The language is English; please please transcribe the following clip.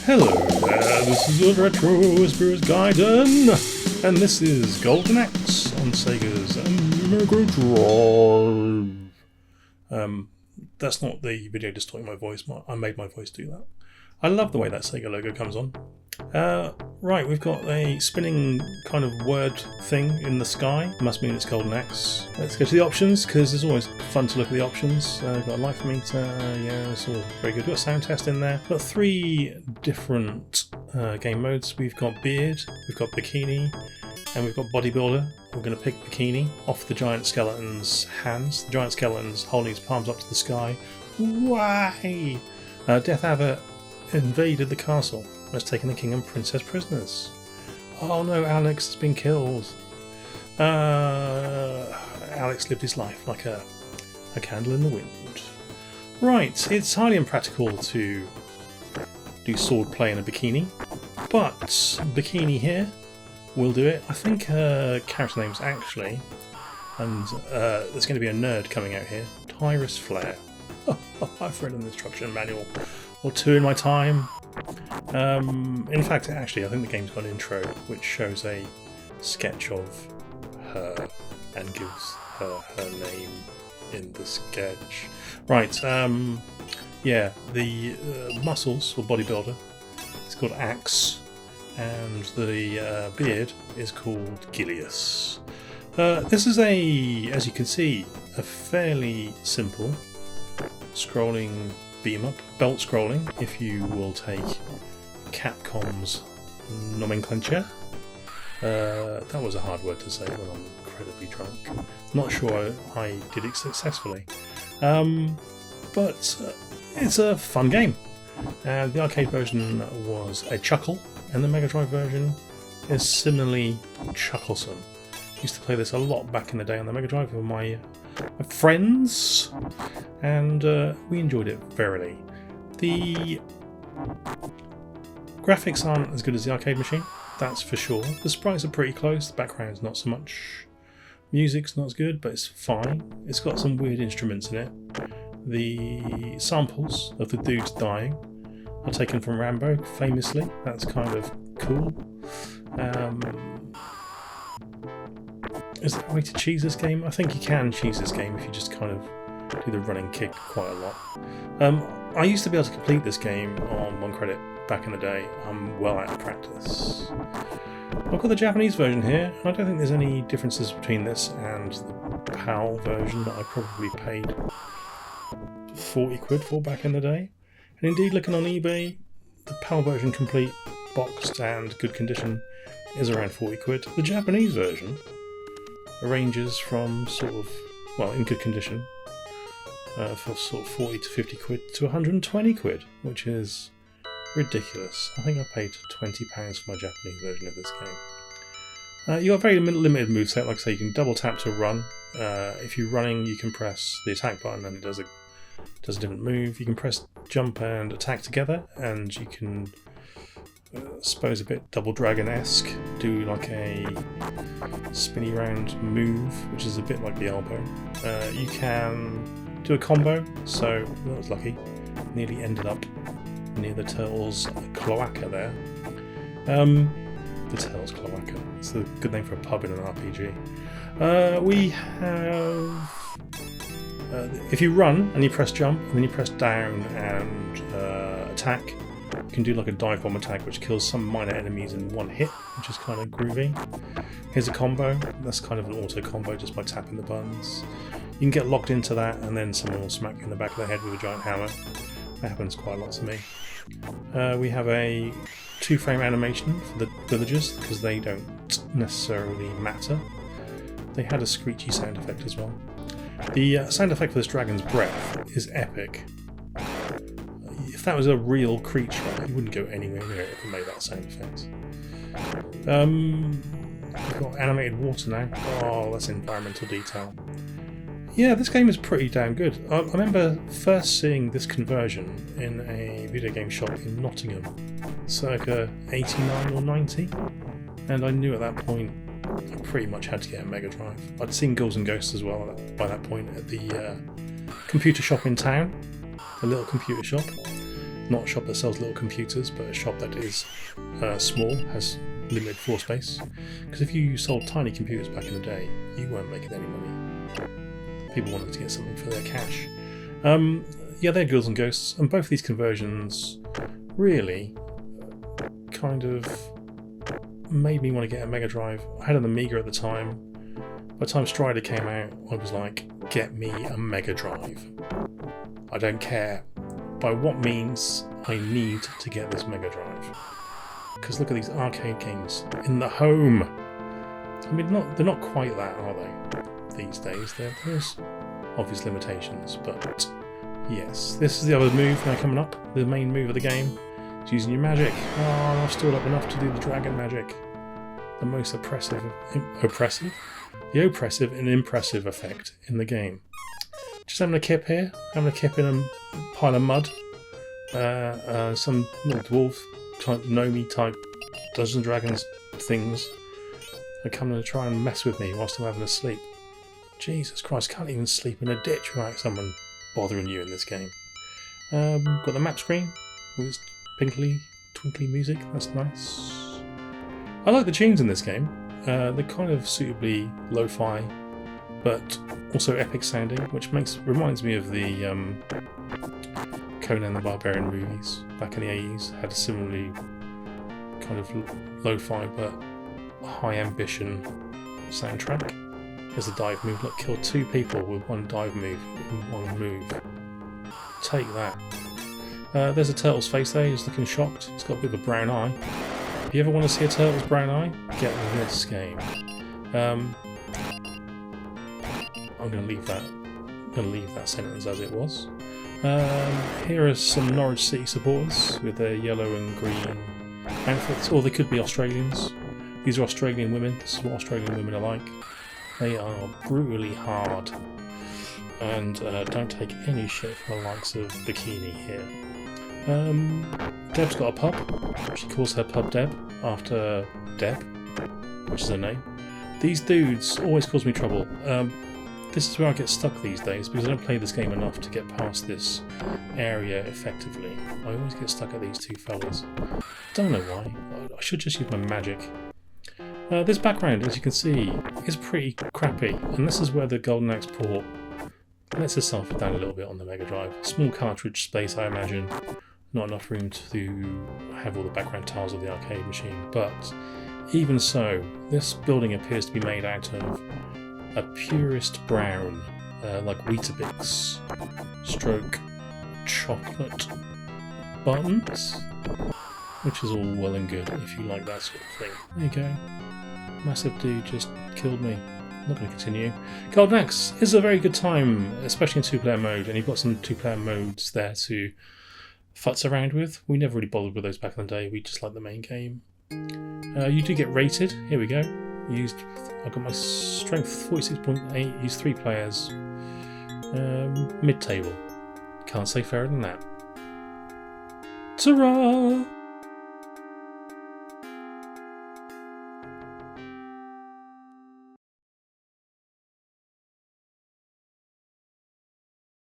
Hello there, this is the Retro Whisperer's Gaiden, and this is Golden Axe on Sega's Megadrive. That's not the video distorting my voice, I made my voice do that. I love the way that Sega logo comes on. Right, we've got a spinning kind of word thing in the sky. Must mean it's Golden Axe. Let's go to the options, because it's always fun to look at the options. We've got a life meter, yeah, it's all very good. We've got a sound test in there. We've got 3 different game modes. We've got Beard, we've got Bikini, and we've got Bodybuilder. We're going to pick Bikini off the giant skeleton's hands. The giant skeleton's holding his palms up to the sky. Why? Death Abbot invaded the castle. Has taken the king and princess prisoners. Oh no, Alex has been killed. Alex lived his life like a candle in the wind. Right, it's highly impractical to do sword play in a bikini, but Bikini here will do it. I think her character name's actually, and there's going to be a nerd coming out here, Tyrus Flare. I've read an instruction manual or 2 in my time. In fact, actually, I think the game's got an intro which shows a sketch of her and gives her name in the sketch. Right, yeah, the muscles, or bodybuilder, is called Axe, and the beard is called Gilius. This is as you can see, a fairly simple scrolling beam-up, belt scrolling, if you will take Capcom's nomenclature. That was a hard word to say when I'm incredibly drunk. Not sure I did it successfully. But it's a fun game. The arcade version was a chuckle, and the Mega Drive version is similarly chucklesome. Used to play this a lot back in the day on the Mega Drive with my friends, and we enjoyed it verily. The graphics aren't as good as the arcade machine, that's for sure. The sprites are pretty close, the background's not so much. Music's not as good, but it's fine. It's got some weird instruments in it. The samples of the dudes dying are taken from Rambo, famously. That's kind of cool. Is there a way to cheese this game? I think you can cheese this game if you just kind of do the running kick quite a lot. I used to be able to complete this game on 1 credit back in the day. I'm well out of practice. I've got the Japanese version here, and I don't think there's any differences between this and the PAL version that I probably paid 40 quid for back in the day. And indeed, looking on eBay, the PAL version complete, boxed and good condition is around 40 quid. The Japanese version ranges from sort of, well, in good condition, for sort of 40 to 50 quid to 120 quid, which is ridiculous. I think I paid £20 for my Japanese version of this game. You've got a very limited moveset. Like I say, you can double tap to run. If you're running, you can press the attack button and it does a different move. You can press jump and attack together, and you can, I suppose, a bit Double Dragon-esque, do like a spinny round move, which is a bit like the elbow. You can do a combo, so that was lucky. Nearly ended up near the turtle's cloaca there. The turtle's cloaca. It's a good name for a pub in an RPG. We have... if you run and you press jump and then you press down and attack, you can do like a dive bomb attack which kills some minor enemies in 1 hit, which is kind of groovy. Here's a combo. That's kind of an auto combo just by tapping the buttons. You can get locked into that and then someone will smack you in the back of the head with a giant hammer. That happens quite a lot to me. We have a 2-frame animation for the villagers because they don't necessarily matter. They had a screechy sound effect as well. The sound effect for this dragon's breath is epic. If that was a real creature, you wouldn't go anywhere near it if it made that sound effect. We've got animated water now. Oh, that's environmental detail. Yeah, this game is pretty damn good. I remember first seeing this conversion in a video game shop in Nottingham, circa 89 or 90, and I knew at that point I pretty much had to get a Mega Drive. I'd seen Ghouls and Ghosts as well by that point at the computer shop in town, the little computer shop, Not a shop that sells little computers, but a shop that is small, has limited floor space. Because if you sold tiny computers back in the day, you weren't making any money. People wanted to get something for their cash. Yeah, they're Ghouls and Ghosts, and both of these conversions really kind of made me want to get a Megadrive. I had an Amiga at the time. By the time Strider came out, I was like, get me a Megadrive. I don't care by what means, I need to get this Megadrive. Because look at these arcade games in the home. I mean, they're not quite that, are they? These days, there's obvious limitations, but yes, this is the other move now coming up. The main move of the game is using your magic. Oh, I've stored up enough to do the dragon magic. The most oppressive and impressive effect in the game. Just having a kip here, having a kip in a pile of mud. Some little dwarf type, gnome type Dungeons and Dragons things are coming to try and mess with me whilst I'm having a sleep. Jesus Christ, can't even sleep in a ditch without someone bothering you in this game. Got the map screen with its pinkly, twinkly music, that's nice. I like the tunes in this game. They're kind of suitably lo-fi, but also epic sounding, which reminds me of the Conan the Barbarian movies back in the 80s. Had a similarly kind of lo-fi but high ambition soundtrack. There's a dive move. Look, kill 2 people with one dive move in one move. Take that. There's a turtle's face there. He's looking shocked. He's got a bit of a brown eye. If you ever want to see a turtle's brown eye, get this game. I'm going to leave that sentence as it was. Here are some Norwich City supporters with their yellow and green outfits, or they could be Australians. These are Australian women. This is what Australian women are like. They are brutally hard and don't take any shit from the likes of Bikini here. Deb's got a pub. She calls her pub Deb after Deb, which is her name. These dudes always cause me trouble. This is where I get stuck these days because I don't play this game enough to get past this area effectively. I always get stuck at these 2 fellas. Don't know why. I should just use my magic. This background, as you can see, is pretty crappy, and this is where the Golden Axe port lets itself down a little bit on the Megadrive. Small cartridge space, I imagine. Not enough room to have all the background tiles of the arcade machine, but even so, this building appears to be made out of a purest brown, like Weetabix stroke chocolate buttons, which is all well and good if you like that sort of thing. There you go. Massive dude just killed me. I'm not going to continue. Golden Axe is a very good time, especially in 2-player mode, and you've got some 2-player modes there to futz around with. We never really bothered with those back in the day, we just like the main game. You do get rated. Here we go. I've got my strength 46.8, used 3 players. Mid-table. Can't say fairer than that. Ta-ra!